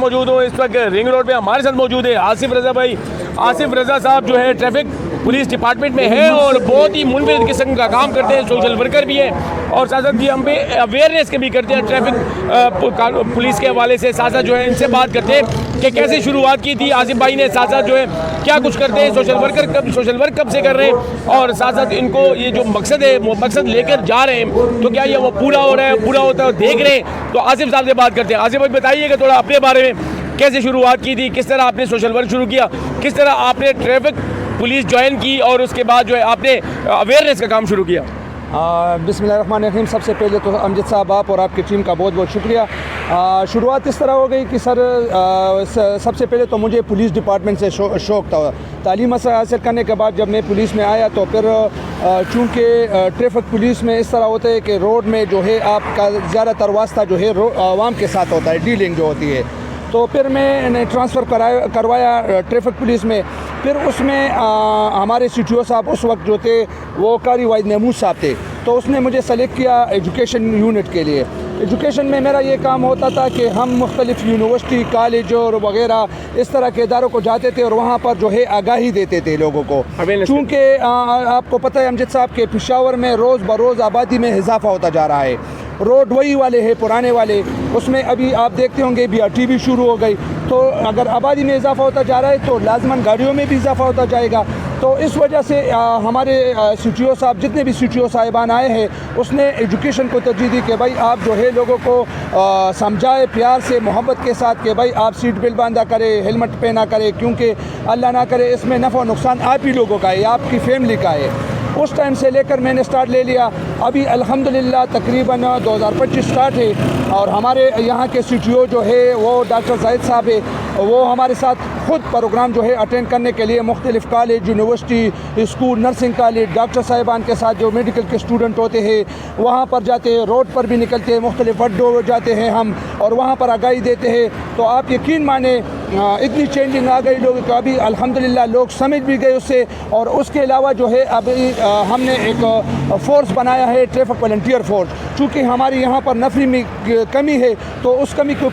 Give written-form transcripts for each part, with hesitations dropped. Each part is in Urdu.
موجود ہوں. اس وقت رنگ روڈ پہ ہمارے ساتھ موجود ہے آصف رضا بھائی. آصف رضا صاحب جو ہے ٹریفک پولیس ڈپارٹمنٹ میں ہے اور بہت ہی منفرد قسم کا کام کرتے ہیں, سوشل ورکر بھی ہے اور ساتھ ساتھ ہم پہ اویئرنیس کے بھی کرتے ہیں ٹریفک پولیس کے حوالے سے. ساتھ ساتھ جو ہے ان سے بات کرتے ہیں کہ کیسے شروعات کی تھی آصف بھائی نے, ساتھ ساتھ جو ہے کیا کچھ کرتے ہیں, سوشل ورک کب سے کر رہے ہیں اور ساتھ ساتھ ان کو یہ جو مقصد ہے وہ مقصد لے کر جا رہے ہیں تو کیا یہ وہ پورا ہو رہا ہے, پورا ہوتا ہے دیکھ رہے ہیں. تو آصف صاحب سے بات کرتے ہیں. آصف بھائی بتائیے کہ تھوڑا اپنے بارے میں کیسے شروعات کی تھی, کس طرح آپ نے سوشل ورک شروع کیا, کس طرح آپ نے ٹریفک پولیس جوائن کی اور اس کے بعد جو ہے آپ نے اویئرنیس کا کام شروع کیا. بسم اللہ الرحمن الرحیم. سب سے پہلے تو امجد صاحب آپ اور آپ کی ٹیم کا بہت بہت شکریہ. شروعات اس طرح ہو گئی کہ سر سب سے پہلے تو مجھے پولیس ڈپارٹمنٹ سے شوق تھا. تعلیم حاصل کرنے کے بعد جب میں پولیس میں آیا تو پھر چونکہ ٹریفک پولیس میں اس طرح ہوتا ہے کہ روڈ میں جو ہے آپ کا زیادہ تر واسطہ جو ہے عوام کے ساتھ ہوتا ہے, ڈیلنگ جو ہوتی ہے. تو پھر میں نے ٹرانسفر کروایا ٹریفک پولیس میں. پھر اس میں ہمارے سی ٹی او صاحب اس وقت جو تھے وہ قاری واحد محمود صاحب تھے, تو اس نے مجھے سلیکٹ کیا ایجوکیشن یونٹ کے لیے. ایجوکیشن میں میرا یہ کام ہوتا تھا کہ ہم مختلف یونیورسٹی, کالج اور وغیرہ اس طرح کے اداروں کو جاتے تھے اور وہاں پر جو ہے آگاہی دیتے تھے لوگوں کو. چونکہ آپ کو پتہ ہے امجد صاحب کہ پشاور میں روز بروز آبادی میں اضافہ ہوتا جا رہا ہے. روڈ وہی والے ہیں پرانے والے, اس میں ابھی آپ دیکھتے ہوں گے BRT بھی شروع ہو گئی. تو اگر آبادی میں اضافہ ہوتا جا رہا ہے تو لازماً گاڑیوں میں بھی اضافہ ہوتا جائے گا. تو اس وجہ سے ہمارے سی ٹی او صاحب جتنے بھی سی ٹی او صاحبان آئے ہیں اس نے ایجوکیشن کو ترجیح دی کہ بھائی آپ جو ہے لوگوں کو سمجھائے پیار سے, محبت کے ساتھ کہ بھائی آپ سیٹ بیلٹ باندھا کرے, ہیلمٹ پہنا کرے, کیونکہ اللہ نہ کرے اس میں نفع و نقصان آپ ہی لوگوں کا ہے, آپ کی فیملی کا ہے. اس ٹائم سے لے کر میں نے سٹارٹ لے لیا. ابھی الحمدللہ تقریباً 2025 سٹارٹ ہے اور ہمارے یہاں کے سی ٹی او جو ہے وہ ڈاکٹر زاہد صاحب ہے, وہ ہمارے ساتھ خود پروگرام جو ہے اٹینڈ کرنے کے لیے مختلف college, university, school, nursing college, doctor صاحبان کے ساتھ جو میڈیکل کے اسٹوڈنٹ ہوتے ہیں وہاں پر جاتے ہیں, روڈ پر بھی نکلتے ہیں, مختلف اڈوں جاتے ہیں ہم اور وہاں پر آگاہی دیتے ہیں. تو آپ یقین مانیں اتنی چینجنگ آ گئی لوگوں کو, ابھی الحمدللہ لوگ سمجھ بھی گئے اس سے. اور اس کے علاوہ جو ہے ابھی ہم نے ایک فورس بنایا ہے, ٹریفک والنٹیئر فورس. چونکہ ہماری یہاں پر نفری میں کمی ہے تو اس کمی کی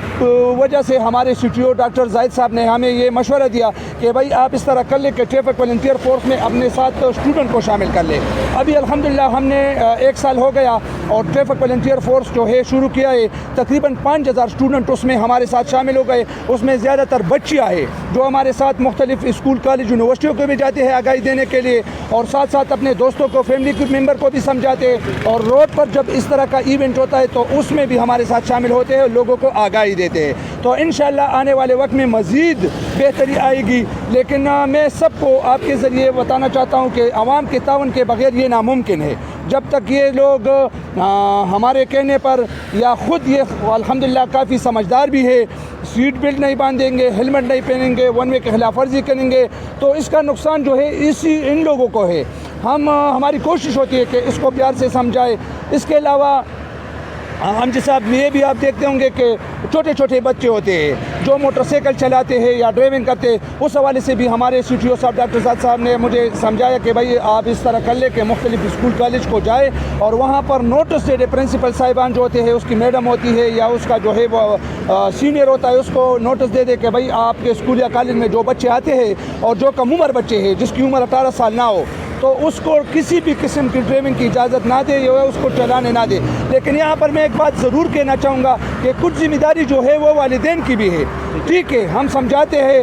وجہ سے ہمارے سی ٹی او ڈاکٹر زاہد صاحب نے ہمیں یہ مشورہ دیا کہ بھائی آپ اس طرح کر لیں کہ ٹریفک والنٹیئر فورس میں اپنے ساتھ اسٹوڈنٹ کو شامل کر لیں. ابھی الحمدللہ ہم نے 1 سال ہو گیا اور ٹریفک والنٹیئر فورس جو ہے شروع کیا ہے. تقریباً 5000 اسٹوڈنٹ اس میں ہمارے ساتھ شامل ہو گئے. اس میں زیادہ تر بچیاں ہیں جو ہمارے ساتھ مختلف اسکول, کالج, یونیورسٹیوں کو بھی جاتے ہیں آگاہی دینے کے لیے اور ساتھ ساتھ اپنے دوستوں کو, فیملی کے ممبر کو بھی سمجھاتے ہیں. اور روڈ پر جب اس طرح کا ایونٹ ہوتا ہے تو اس میں بھی ہمارے ساتھ شامل ہوتے ہیں, لوگوں کو آگاہی دیتے ہیں. تو انشاءاللہ آنے والے وقت میں مزید بہتری آئے گی. لیکن میں سب کو آپ کے ذریعے بتانا چاہتا ہوں کہ عوام کے تعاون کے بغیر یہ ناممکن ہے. جب تک یہ لوگ ہمارے کہنے پر یا خود یہ الحمدللہ کافی سمجھدار بھی ہے, سیٹ بیلٹ نہیں باندھیں گے, ہیلمٹ نہیں پہنیں گے, ون وے کی خلاف ورزی کریں گے تو اس کا نقصان جو ہے ان لوگوں کو ہے. ہماری کوشش ہوتی ہے کہ اس کو پیار سے سمجھائے. اس کے علاوہ ہم صاحب یہ بھی آپ دیکھتے ہوں گے کہ چھوٹے چھوٹے بچے ہوتے ہیں جو موٹر سائیکل چلاتے ہیں یا ڈرائیونگ کرتے ہیں. اس حوالے سے بھی ہمارے سی ٹی او صاحب ڈاکٹر زاہد صاحب نے مجھے سمجھایا کہ بھائی آپ اس طرح کر لیں کہ مختلف اسکول کالج کو جائے اور وہاں پر نوٹس دے دے. پرنسپل صاحبان جو ہوتے ہیں, اس کی میڈم ہوتی ہے یا اس کا جو ہے وہ سینئر ہوتا ہے, اس کو نوٹس دے دے کہ بھائی آپ کے اسکول یا کالج میں جو بچے آتے ہیں اور جو کم عمر بچے ہیں جس کی عمر 18 سال نہ ہو تو اس کو کسی بھی قسم کی ڈرائیونگ کی اجازت نہ دے یا اس کو چلانے نہ دے. لیکن یہاں پر میں ایک بات ضرور کہنا چاہوں گا کہ کچھ ذمہ داری جو ہے وہ والدین کی بھی ہے. ٹھیک ہے, ہم سمجھاتے ہیں,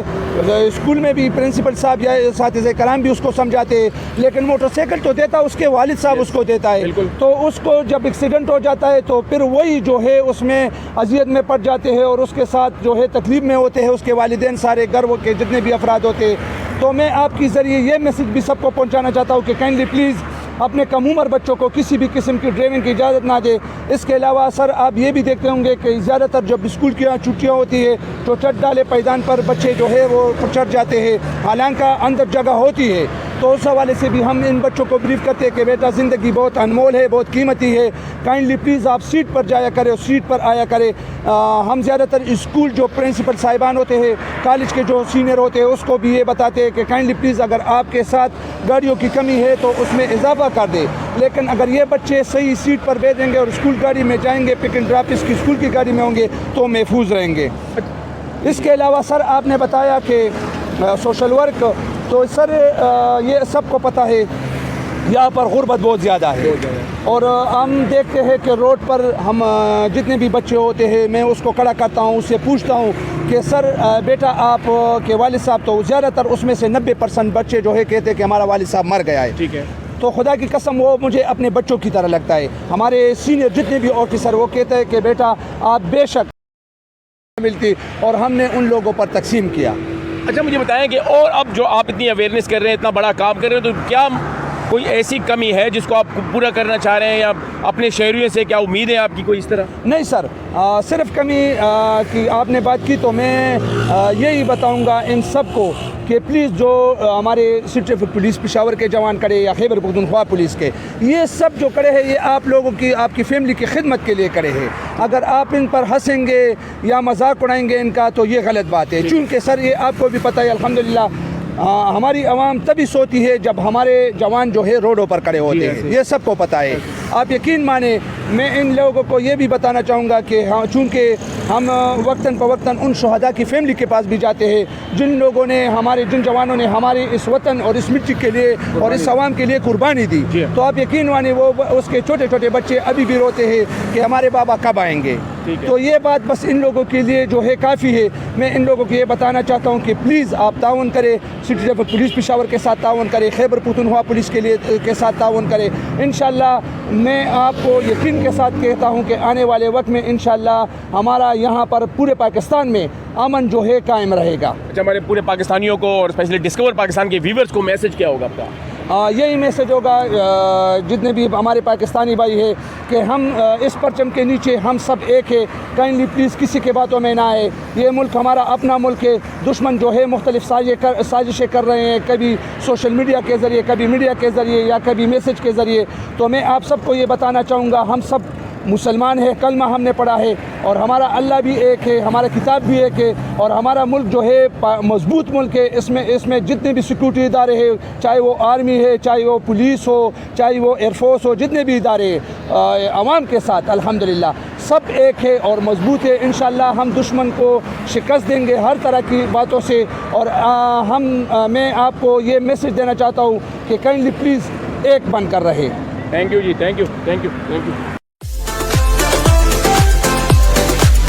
اسکول میں بھی پرنسپل صاحب یا اساتذہ کرام بھی اس کو سمجھاتے ہیں, لیکن موٹر سائیکل تو دیتا اس کے والد صاحب اس کو دیتا ہے. تو اس کو جب ایکسیڈنٹ ہو جاتا ہے تو پھر وہی جو ہے اس میں اذیت میں پڑ جاتے ہیں اور اس کے ساتھ جو ہے تکلیف میں ہوتے ہیں اس کے والدین, سارے گھر کے جتنے بھی افراد ہوتے ہیں. تو میں آپ کی ذریعے یہ میسج بھی سب کو پہنچانا چاہتا ہوں کہ کائنڈلی پلیز اپنے کم عمر بچوں کو کسی بھی قسم کی ڈرائیونگ کی اجازت نہ دے. اس کے علاوہ سر آپ یہ بھی دیکھتے ہوں گے کہ زیادہ تر جب اسکول کی چھٹیاں ہوتی ہے تو چٹ ڈالے پیدان پر بچے جو ہے وہ چڑھ جاتے ہیں, حالانکہ اندر جگہ ہوتی ہے. تو اس حوالے سے بھی ہم ان بچوں کو بریف کرتے ہیں کہ بیٹا زندگی بہت انمول ہے, بہت قیمتی ہے, کائنڈلی پلیز آپ سیٹ پر جایا کرے اور سیٹ پر آیا کرے. ہم زیادہ تر اسکول جو پرنسپل صاحبان ہوتے ہیں, کالج کے جو سینئر ہوتے ہیں, اس کو بھی یہ بتاتے ہیں کہ کائنڈلی پلیز اگر آپ کے ساتھ گاڑیوں کی کمی ہے تو اس میں اضافہ کر دے. لیکن اگر یہ بچے صحیح سیٹ پر بیٹھیں گے اور اسکول گاڑی میں جائیں گے, پک اینڈ ڈراپ اس کی اسکول کی گاڑی میں ہوں گے تو محفوظ رہیں گے. اس کے علاوہ سر آپ نے بتایا کہ سوشل ورک، تو سر یہ سب کو پتہ ہے یہاں پر غربت بہت زیادہ ہے، اور ہم دیکھتے ہیں کہ روڈ پر ہم جتنے بھی بچے ہوتے ہیں میں اس کو کھڑا کرتا ہوں، اس سے پوچھتا ہوں کہ سر بیٹا آپ کے والد صاحب، تو زیادہ تر اس میں سے 90% بچے جو ہے کہتے ہیں کہ ہمارا والد صاحب مر گیا ہے. ٹھیک ہے. تو خدا کی قسم وہ مجھے اپنے بچوں کی طرح لگتا ہے. ہمارے سینئر جتنے بھی آفیسر وہ کہتے ہیں کہ بیٹا آپ بے شک ملتی، اور ہم نے ان لوگوں پر تقسیم کیا. اچھا مجھے بتائیں کہ اور اب جو آپ اتنی اویئرنیس کر رہے ہیں، اتنا بڑا کام کر رہے ہیں، تو کیا کوئی ایسی کمی ہے جس کو آپ پورا کرنا چاہ رہے ہیں، یا اپنے شہریوں سے کیا امید ہے آپ کی کوئی اس طرح؟ نہیں سر، صرف کمی کی آپ نے بات کی تو میں یہی بتاؤں گا ان سب کو کہ پلیز جو ہمارے سٹی ٹریفک پولیس پشاور کے جوان کرے یا خیبر پختونخوا پولیس کے، یہ سب جو کرے ہیں یہ آپ لوگوں کی، آپ کی فیملی کی خدمت کے لیے کرے ہیں. اگر آپ ان پر ہنسیں گے یا مذاق اڑائیں گے ان کا تو یہ غلط بات ہے. چونکہ سر یہ آپ کو بھی پتہ ہے الحمدللہ ہماری عوام تبھی سوتی ہے جب ہمارے جوان جو ہے روڈوں پر کھڑے ہوتے ہیں، یہ سب کو پتہ ہے. آپ یقین مانیں میں ان لوگوں کو یہ بھی بتانا چاہوں گا کہ چونکہ ہم وقتاً فوقتاً ان شہداء کی فیملی کے پاس بھی جاتے ہیں جن لوگوں نے جن جوانوں نے ہمارے اس وطن اور اس مٹی کے لیے اور اس عوام کے لیے قربانی دی. تو آپ یقین مانیں وہ اس کے چھوٹے چھوٹے بچے ابھی بھی روتے ہیں کہ ہمارے بابا کب آئیں گے. تو یہ بات بس ان لوگوں کے لیے جو ہے کافی ہے. میں ان لوگوں کو یہ بتانا چاہتا ہوں کہ پلیز آپ تعاون کریں، سٹی ٹریفک پولیس پشاور کے ساتھ تعاون کریں، خیبر پختونخوا پولیس کے ساتھ تعاون کریں. انشاءاللہ میں آپ کو یقین کے ساتھ کہتا ہوں کہ آنے والے وقت میں انشاءاللہ ہمارا یہاں پر پورے پاکستان میں امن جو ہے قائم رہے گا. اچھا ہمارے پورے پاکستانیوں کو اور اسپیشلی ڈسکور پاکستان کے ویورز کو میسج کیا ہوگا آپ کا؟ یہی میسج ہوگا جتنے بھی ہمارے پاکستانی بھائی ہیں کہ ہم اس پرچم کے نیچے ہم سب ایک ہے. کائنڈلی پلیز کسی کے باتوں میں نہ آئے. یہ ملک ہمارا اپنا ملک ہے. دشمن جو ہے مختلف سازشیں کر رہے ہیں، کبھی سوشل میڈیا کے ذریعے، کبھی میڈیا کے ذریعے، یا کبھی میسج کے ذریعے. تو میں آپ سب کو یہ بتانا چاہوں گا ہم سب مسلمان ہیں، کلمہ ہم نے پڑھا ہے، اور ہمارا اللہ بھی ایک ہے، ہمارا کتاب بھی ایک ہے، اور ہمارا ملک جو ہے مضبوط ملک ہے. اس میں جتنے بھی سیکورٹی ادارے ہیں، چاہے وہ آرمی ہے، چاہے وہ پولیس ہو، چاہے وہ ایئر فورس ہو، جتنے بھی ادارے ہیں عوام کے ساتھ الحمدللہ سب ایک ہے اور مضبوط ہے. انشاءاللہ ہم دشمن کو شکست دیں گے ہر طرح کی باتوں سے. اور میں آپ کو یہ میسج دینا چاہتا ہوں کہ کائنڈلی پلیز ایک بن کر رہے. تھینک یو جی، تھینک یو.